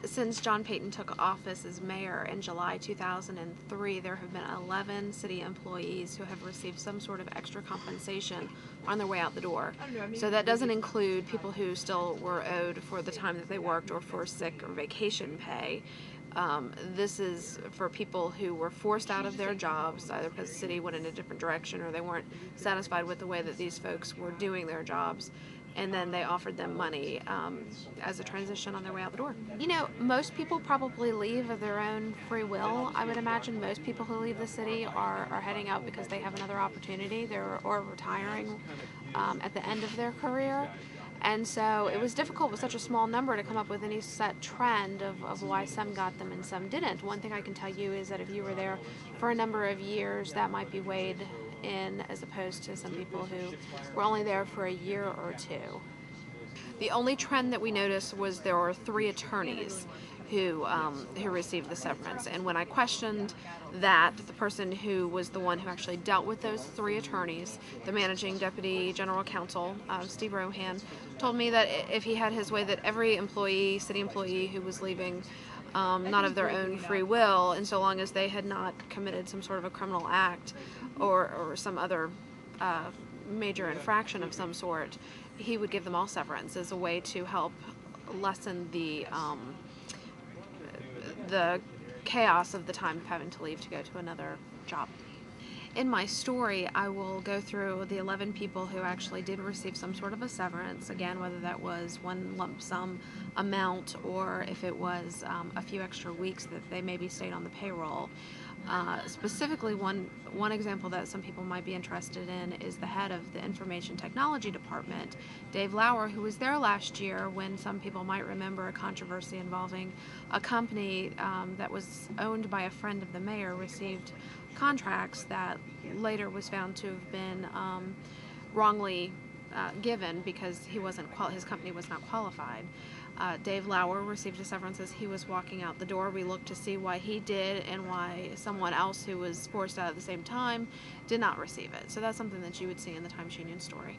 Since John Payton took office as mayor in July 2003, there have been 11 city employees who have received some sort of extra compensation on their way out the door. So that doesn't include people who still were owed for the time that they worked or for sick or vacation pay. This is for people who were forced out of their jobs, either because the city went in a different direction or they weren't satisfied with the way that these folks were doing their jobs. And then they offered them money as a transition on their way out the door. You know, most people probably leave of their own free will. I would imagine most people who leave the city are heading out because they have another opportunity, or retiring at the end of their career. And so it was difficult with such a small number to come up with any set trend of why some got them and some didn't. One thing I can tell you is that if you were there for a number of years, that might be weighed in, as opposed to some people who were only there for a year or two. The only trend that we noticed was there were 3 attorneys who received the severance. And when I questioned that, the person who was the one who actually dealt with those 3 attorneys, the managing deputy general counsel, Steve Rohan, told me that if he had his way, that every employee, city employee who was leaving not of their own free will, and so long as they had not committed some sort of a criminal act or some other major infraction of some sort, he would give them all severance as a way to help lessen the chaos of the time of having to leave to go to another job. In my story, I will go through the 11 people who actually did receive some sort of a severance, again, whether that was one lump sum amount or if it was a few extra weeks that they maybe stayed on the payroll. Specifically, one example that some people might be interested in is the head of the Information Technology Department, Dave Lauer, who was there last year when some people might remember a controversy involving a company that was owned by a friend of the mayor received contracts that later was found to have been wrongly given because his company was not qualified. Dave Lauer received a severance as he was walking out the door. We looked to see why he did and why someone else who was forced out at the same time did not receive it. So that's something that you would see in the Times Union story.